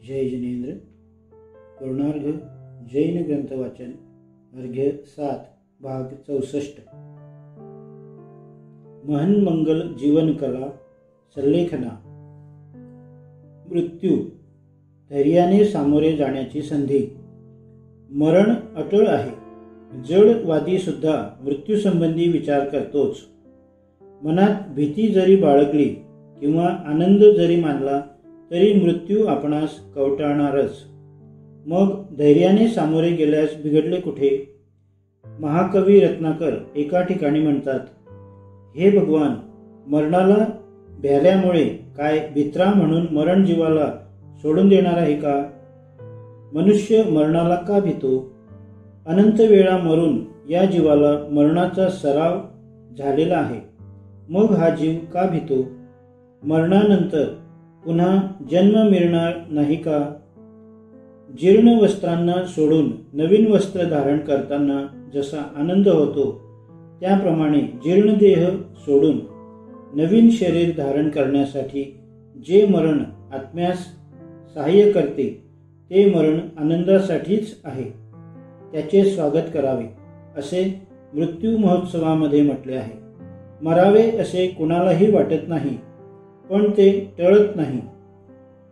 जय जिनेंद्र। पूर्णार्घ जैन ग्रंथ वाचन अर्घ्य 7 भाग 64। महन मंगल जीवन कला सल्लेखना। मृत्यू धैर्याने सामोरे जाण्याची संधी। मरण अटळ आहे। जडवादी सुद्धा मृत्यूसंबंधी विचार करतोच। मनात भीती जरी बाळगली किंवा आनंद जरी मानला तरी मृत्यू आपणास कवटाळणारच। मग धैर्याने सामोरे गेल्यास बिघडले कुठे? महाकवी रत्नाकर एका ठिकाणी म्हणतात, हे भगवान, मरणाला भ्याल्यामुळे काय भित्रा म्हणून मरण जीवाला सोडून देणार आहे का? मनुष्य मरणाला का भीतो? अनंत वेळा मरून या जीवाला मरणाचा सराव झालेला आहे। मग हा जीव का भीतो? मरणानंतर पुन्हा जन्म मिळणार नाही का? जीर्ण वस्त्रांना सोडून नवीन वस्त्र धारण करताना जसा आनंद होतो, त्याप्रमाणे जीर्ण देह सोडून नवीन शरीर धारण करण्यासाठी जे मरण आत्म्यास सहाय्य करते ते मरण आनंदासाठीच आहे। त्याचे स्वागत करावे असे मृत्यू महोत्सवामध्ये म्हटले आहे। मरावे असे कुणालाही वाटत नाही, पण ते टळत नाही।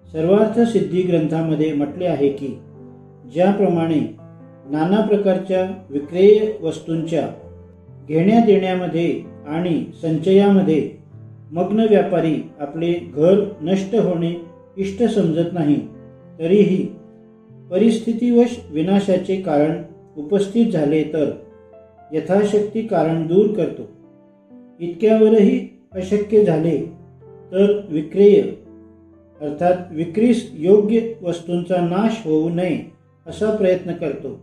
सर्वार्थ सिद्धी ग्रंथामध्ये म्हटले आहे की ज्याप्रमाणे नाना प्रकारच्या विक्रेय वस्तूंच्या घेण्या देण्यामध्ये आणि संचयामध्ये मग्न व्यापारी आपले घर नष्ट होणे इष्ट समजत नाही, तरीही परिस्थितीवश विनाशाचे कारण उपस्थित झाले तर यथाशक्ती कारण दूर करतो। इतक्यावरही अशक्य झाले तर विक्रेय अर्थात विक्रीस योग्य वस्तूंचा नाश होऊ नये असा प्रयत्न करतो।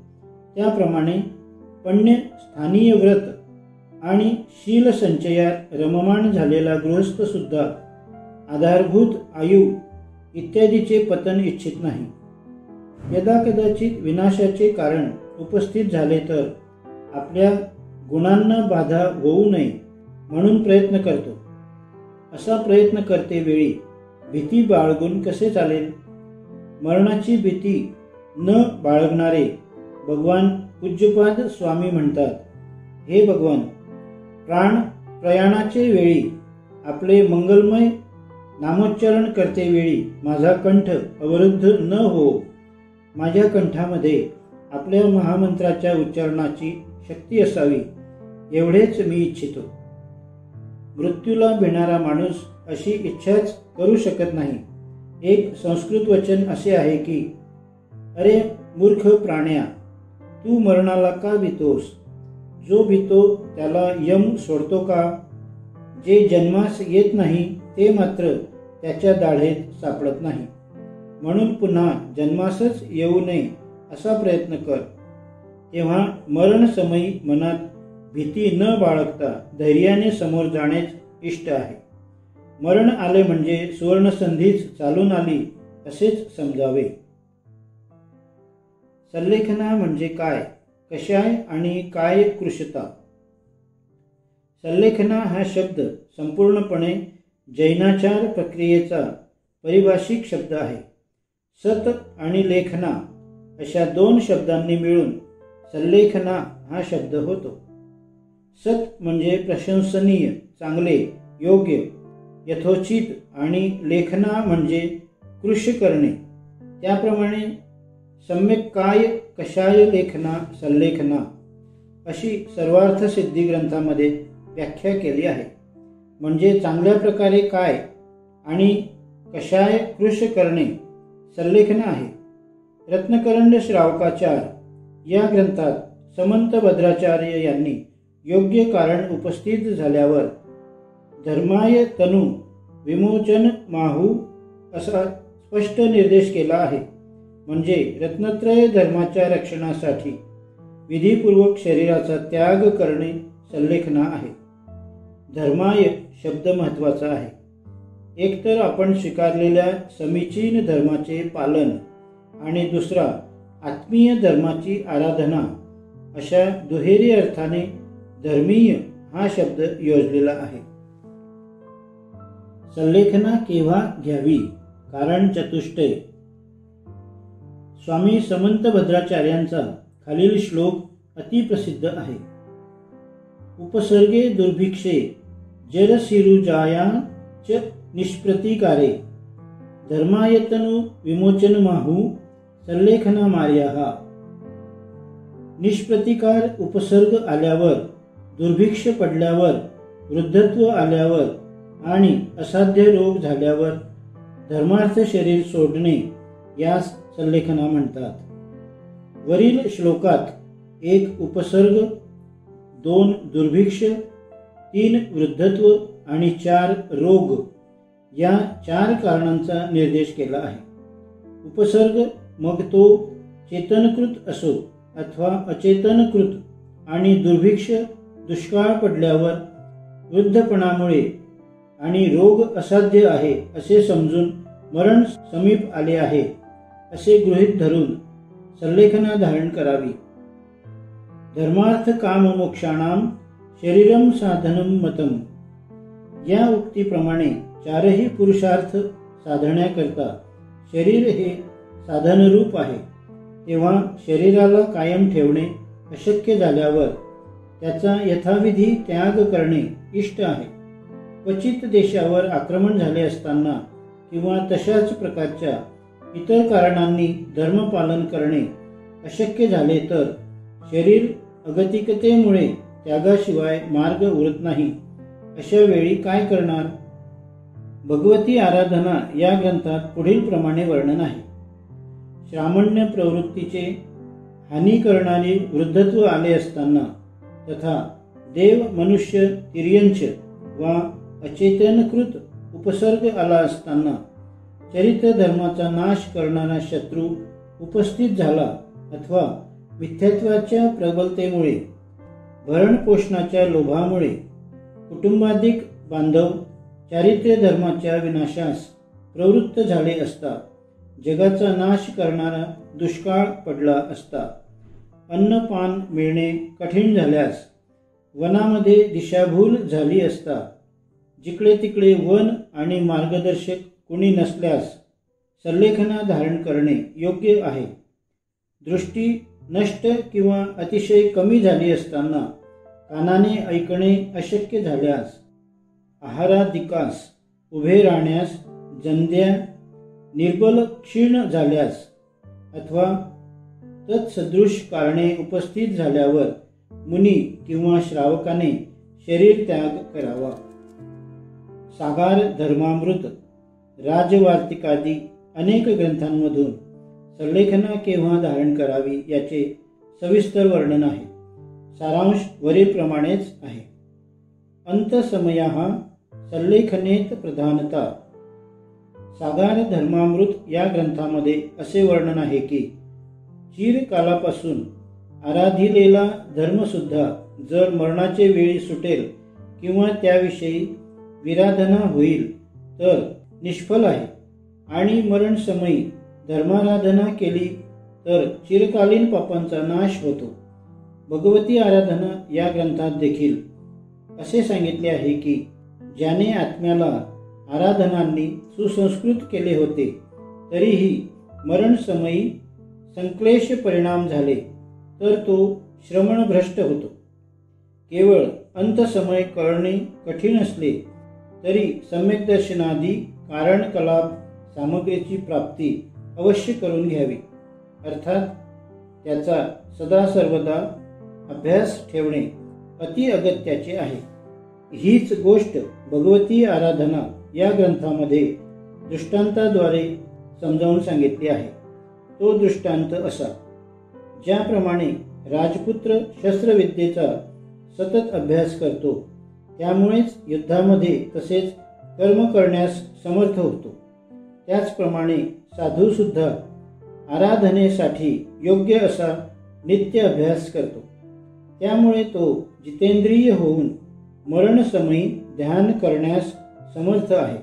त्याप्रमाणे पुण्य स्थानीय व्रत आणि शील संचयात रममाण झालेला गृहस्थ सुद्धा आधारभूत आयु इत्यादीचे पतन इच्छित नाही। यदा कदाचित विनाशाचे कारण उपस्थित झाले तर आपल्या गुणांना बाधा होऊ नये म्हणून प्रयत्न करतो। असा प्रयत्न करते वेळी भीती बाळगून कसे चालेल? मरणाची भीती न बाळगणारे भगवान पूज्यपाद स्वामी म्हणतात, हे भगवान, प्राण प्रयाणाचे वेळी आपले मंगलमय नामोच्चारण करते वेळी माझा कंठ अवरुद्ध न हो। माझ्या कंठामध्ये आपल्या महामंत्राच्या उच्चारणाची शक्ती असावी एवढेच मी इच्छितो। मृत्यूला भिणारा माणूस अशी इच्छाच करू शकत नाही। एक संस्कृत वचन असे आहे की, अरे मूर्ख प्राण्या, तू मरणाला का भीतोस? जो भीतो त्याला यम सोडतो का? जे जन्मास येत नाही ते मात्र त्याच्या दाढेत सापडत नाही। म्हणून पुन्हा जन्मासच येऊ नये असा प्रयत्न कर। तेव्हा मरणसमयी मनात भीती न बाळगता धैर्याने समोर जाणेच इष्ट आहे। मरण आले म्हणजे सुवर्णसंधीच चालून आली असेच समजावे। सल्लेखना म्हणजे काय? कशाय आणि काय कृशता? सल्लेखना हा शब्द संपूर्णपणे जैनाचार प्रक्रियेचा परिभाषिक शब्द आहे। सत आणि लेखना अशा दोन शब्दांनी मिळून सल्लेखना हा शब्द होतो। सत म्हणजे प्रशंसनीय, चांगले, योग्य, यथोचित आणि लेखना म्हणजे कृश करणे। त्याप्रमाणे सम्यक काय कशाय लेखना सल्लेखना अशी सर्वार्थ सिद्धी ग्रंथामध्ये व्याख्या केली आहे। म्हणजे चांगल्या प्रकारे काय आणि कशाय कृश करणे सल्लेखना आहे। रत्नकरंड श्रावकाचार या ग्रंथात समंत भद्राचार्य यांनी योग्य कारण उपस्थित झाल्यावर धर्माय तनु विमोचन माहू असा स्पष्ट निर्देश केला आहे। म्हणजे रत्नत्रय धर्माच्या रक्षणासाठी विधीपूर्वक शरीराचा त्याग करणे सल्लेखना आहे। धर्माय शब्द महत्वाचा आहे। एकतर आपण स्वीकारलेल्या समीचीन धर्माचे पालन आणि दुसरा आत्मीय धर्माची आराधना अशा दुहेरी अर्थाने धर्मीय हा शब्द योजलेला आहे। सल्लेखना केव्हा घ्यावी? कारण चतुष्टय स्वामी समंत भद्राचार्यांचा खालील श्लोक अतिप्रसिद्ध आहे. उपसर्गे दुर्भिक्षे जरसिरुजाया च निष्प्रतिकारे धर्मायतनु विमोचनमाहु सल्लेखना मार्याः. निष्प्रतिकार उपसर्ग आल्यावर, दुर्भिक्ष पडल्यावर, वृद्धत्व आल्यावर आणि असाध्य रोग झाल्यावर धर्मार्थ शरीर सोडणे यास सल्लेखना म्हणतात. वरील श्लोकात 1 उपसर्ग, 2 दुर्भिक्ष, 3 वृद्धत्व आणि 4 रोग या 4 कारणांचा निर्देश केला आहे. उपसर्ग मग तो चेतनकृत असो अथवा अचेतनकृत, आणि दुर्भिक्ष दुष्काळ पडल्यावर, वृद्धपणामुळे आणि रोग असाध्य आहे असे समजून मरण समीप आले आहे असे गृहीत धरून सल्लेखना धारण करावी. धर्मार्थ काम मोक्षाणाम शरीरम साधनम मतम या उक्तीप्रमाणे 4ही पुरुषार्थ साधण्याकरता शरीर हे साधनरूप आहे. तेव्हा शरीराला कायम ठेवणे अशक्य झाल्यावर त्याचा यथाविधी त्याग करणे इष्ट आहे. क्वचित देशावर आक्रमण झाले असताना किंवा तशाच प्रकारच्या इतर कारणांनी धर्मपालन करणे अशक्य झाले तर शरीर अगतिकतेमुळे त्यागाशिवाय मार्ग उरत नाही. अशा वेळी काय करणार? भगवती आराधना या ग्रंथात पुढील प्रमाणे वर्णन आहे. श्रामण्य प्रवृत्तीचे हानी करणारे वृद्धत्व आले असताना तथा देव, मनुष्य, तिर्यंच वा अचेतनकृत उपसर्ग आला असताना चरित्र धर्माचा नाश करणारा शत्रू उपस्थित झाला अथवा मिथ्यात्वाच्या प्रबलतेमुळे, भरणपोषणाच्या लोभामुळे कुटुंबाधिक बांधव चारित्र्य धर्माच्या विनाशास प्रवृत्त झाले असता, जगाचा नाश करणारा दुष्काळ पडला असता, अन्नपान मिळणे कठीण झाल्यास, वनामध्ये दिशाभूल झाली असता, जिकडे तिकडे वन आणि मार्गदर्शक कुणी नसल्यास सल्लेखना धारण करणे योग्य आहे. दृष्टी नष्ट किंवा अतिशय कमी झाली असताना कानाने ऐकणे अशक्य झाल्यास, आहारादिकास उभे राहण्यास जंद्या निर्बल क्षीण झाल्यास अथवा तत्सदृश कारणे उपस्थित झाल्यावर मुनी किंवा श्रावकाने शरीर त्याग करावा. सागार, धर्मामृत, राजवार्तिकादी अनेक ग्रंथांमधून सल्लेखना केव्हा धारण करावी याचे सविस्तर वर्णन आहे. सारांश वरीलप्रमाणेच आहे. अंतसमयः सल्लेखनेत प्रधानता. सागार धर्मामृत या ग्रंथामध्ये असे वर्णन आहे की चिरकालापासून आराधिलेला धर्मसुद्धा जर मरणाचे वेळी सुटेल किंवा त्याविषयी विराधना होईल तर निष्फल आहे, आणि मरणसमयी धर्माराधना केली तर चिरकालीन पापांचा नाश होतो. भगवती आराधना या ग्रंथात देखील असे सांगितले आहे की ज्याने आत्म्याला आराधनांनी सुसंस्कृत केले होते तरीही मरणसमयी संक्लेश परिणाम झाले तर तो श्रवणभ्रष्ट होतो. केवळ अंतसमय कळणे कठीण असले तरी सम्यक दर्शनादी कारणकलाप सामग्रीची प्राप्ती अवश्य करून घ्यावी. अर्थात त्याचा सदा सर्वदा अभ्यास ठेवणे अति अगत्याचे आहे. हीच गोष्ट भगवती आराधना या ग्रंथामध्ये दृष्टांताद्वारे समजावून सांगितली आहे. तो दृष्टांत असा: ज्याप्रमाणे राजपुत्र शस्त्रविद्येचा सतत अभ्यास करतो, त्यामुळेच युद्धामध्ये तसेच कर्म करण्यास समर्थ होतो, त्याचप्रमाणे साधू सुद्धा आराधनेसाठी योग्य असा नित्य अभ्यास करतो. त्यामुळे तो जितेंद्रिय होऊन मरणसमयी ध्यान करण्यास समर्थ आहे.